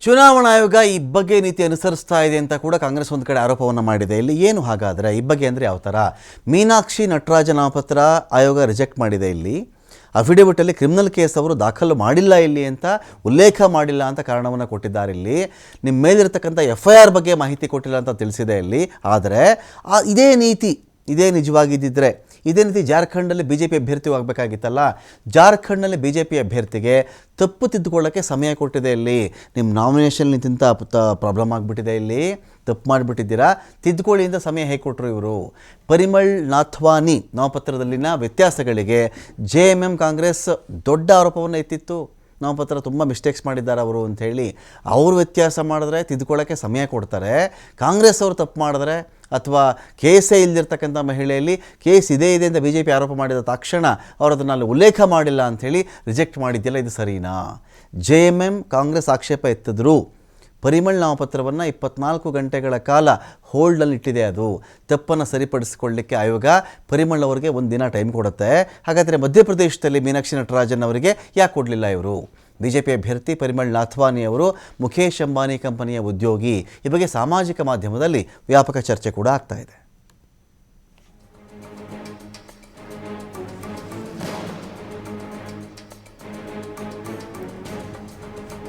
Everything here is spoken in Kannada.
ಚುನಾವಣಾ ಆಯೋಗ ಈ ಬಗ್ಗೆ ನೀತಿ ಅನುಸರಿಸ್ತಾ ಇದೆ ಅಂತ ಕೂಡ ಕಾಂಗ್ರೆಸ್ ಒಂದು ಕಡೆ ಆರೋಪವನ್ನು ಮಾಡಿದೆ. ಇಲ್ಲಿ ಏನು ಹಾಗಾದರೆ ಈ ಬಗ್ಗೆ ಅಂದರೆ ಯಾವ ಥರ? ಮೀನಾಕ್ಷಿ ನಟರಾಜ ನಾಮಪತ್ರ ಆಯೋಗ ರಿಜೆಕ್ಟ್ ಮಾಡಿದೆ. ಇಲ್ಲಿ ಅಫಿಡವಿಟಲ್ಲಿ ಕ್ರಿಮಿನಲ್ ಕೇಸ್ ಅವರು ದಾಖಲು ಮಾಡಿಲ್ಲ ಇಲ್ಲಿ ಅಂತ ಉಲ್ಲೇಖ ಮಾಡಿಲ್ಲ ಅಂತ ಕಾರಣವನ್ನು ಕೊಟ್ಟಿದ್ದಾರೆ. ಇಲ್ಲಿ ನಿಮ್ಮ ಮೇಲಿರತಕ್ಕಂಥ FIR ಬಗ್ಗೆ ಮಾಹಿತಿ ಕೊಟ್ಟಿಲ್ಲ ಅಂತ ತಿಳಿಸಿದೆ ಇಲ್ಲಿ. ಆದರೆ ಇದೇ ನಿಜವಾಗಿದ್ದಿದ್ರೆ ಇದೇ ರೀತಿ ಜಾರ್ಖಂಡಲ್ಲಿ BJP ಅಭ್ಯರ್ಥಿ ಆಗಬೇಕಾಗಿತ್ತಲ್ಲ. ಜಾರ್ಖಂಡ್ನಲ್ಲಿ BJP ಅಭ್ಯರ್ಥಿಗೆ ತಪ್ಪು ತಿದ್ದುಕೊಳ್ಳೋಕ್ಕೆ ಸಮಯ ಕೊಟ್ಟಿದೆ. ಇಲ್ಲಿ ನಿಮ್ಮ ನಾಮಿನೇಷನ್ ನಿಂತ ಪ್ರಾಬ್ಲಮ್ ಆಗಿಬಿಟ್ಟಿದೆ. ಇಲ್ಲಿ ತಪ್ಪು ಮಾಡಿಬಿಟ್ಟಿದ್ದೀರಾ, ತಿದ್ದುಕೊಳ್ಳಿ ಅಂತ ಸಮಯ ಹೇಗೆ ಕೊಟ್ಟರು ಇವರು? ಪರಿಮಳ್ ನಾಥ್ವಾನಿ ನಾಮಪತ್ರದಲ್ಲಿನ ವ್ಯತ್ಯಾಸಗಳಿಗೆ JMM ಕಾಂಗ್ರೆಸ್ ದೊಡ್ಡ ಆರೋಪವನ್ನು ಎತ್ತಿತ್ತು. ನಾಮಪತ್ರ ತುಂಬ ಮಿಸ್ಟೇಕ್ಸ್ ಮಾಡಿದ್ದಾರೆ ಅವರು ಅಂಥೇಳಿ. ಅವರು ವ್ಯತ್ಯಾಸ ಮಾಡಿದ್ರೆ ತಿದ್ದುಕೊಳ್ಳೋಕ್ಕೆ ಸಮಯ ಕೊಡ್ತಾರೆ. ಕಾಂಗ್ರೆಸ್ ಅವರು ತಪ್ಪು ಮಾಡಿದ್ರೆ ಅಥವಾ ಕೇಸೇ ಇಲ್ಲದಿರ್ತಕ್ಕಂಥ ಮಹಿಳೆಯಲ್ಲಿ ಕೇಸ್ ಇದೆ ಅಂತ BJP ಆರೋಪ ಮಾಡಿದ ತಕ್ಷಣ ಅವರು ಅದನ್ನು ಅಲ್ಲಿ ಉಲ್ಲೇಖ ಮಾಡಿಲ್ಲ ಅಂಥೇಳಿ ರಿಜೆಕ್ಟ್ ಮಾಡಿದ್ದಿಲ್ಲ. ಇದು ಸರಿನಾ? JMM ಕಾಂಗ್ರೆಸ್ ಆಕ್ಷೇಪ ಎತ್ತಿದ್ರು. ಪರಿಮಳ್ ನಾಮಪತ್ರವನ್ನು 24 ಗಂಟೆಗಳ ಕಾಲ ಹೋಲ್ಡಲ್ಲಿ ಇಟ್ಟಿದೆ. ಅದು ತಪ್ಪನ್ನು ಸರಿಪಡಿಸಿಕೊಳ್ಳಲಿಕ್ಕೆ ಆಯೋಗ ಪರಿಮಳ್ ಅವರಿಗೆ ಒಂದು ದಿನ ಟೈಮ್ ಕೊಡುತ್ತೆ. ಹಾಗಾದರೆ ಮಧ್ಯಪ್ರದೇಶದಲ್ಲಿ ಮೀನಾಕ್ಷಿ ನಟರಾಜನ್ ಅವರಿಗೆ ಯಾಕೆ ಕೊಡಲಿಲ್ಲ ಇವರು? BJP ಅಭ್ಯರ್ಥಿ ಪರಿಮಳ್ ನಾಥ್ವಾನಿ ಅವರು ಮುಖೇಶ್ ಅಂಬಾನಿ ಕಂಪನಿಯ ಉದ್ಯೋಗಿ. ಈ ಬಗ್ಗೆ ಸಾಮಾಜಿಕ ಮಾಧ್ಯಮದಲ್ಲಿ ವ್ಯಾಪಕ ಚರ್ಚೆ ಕೂಡ ಆಗ್ತಾ ಇದೆ.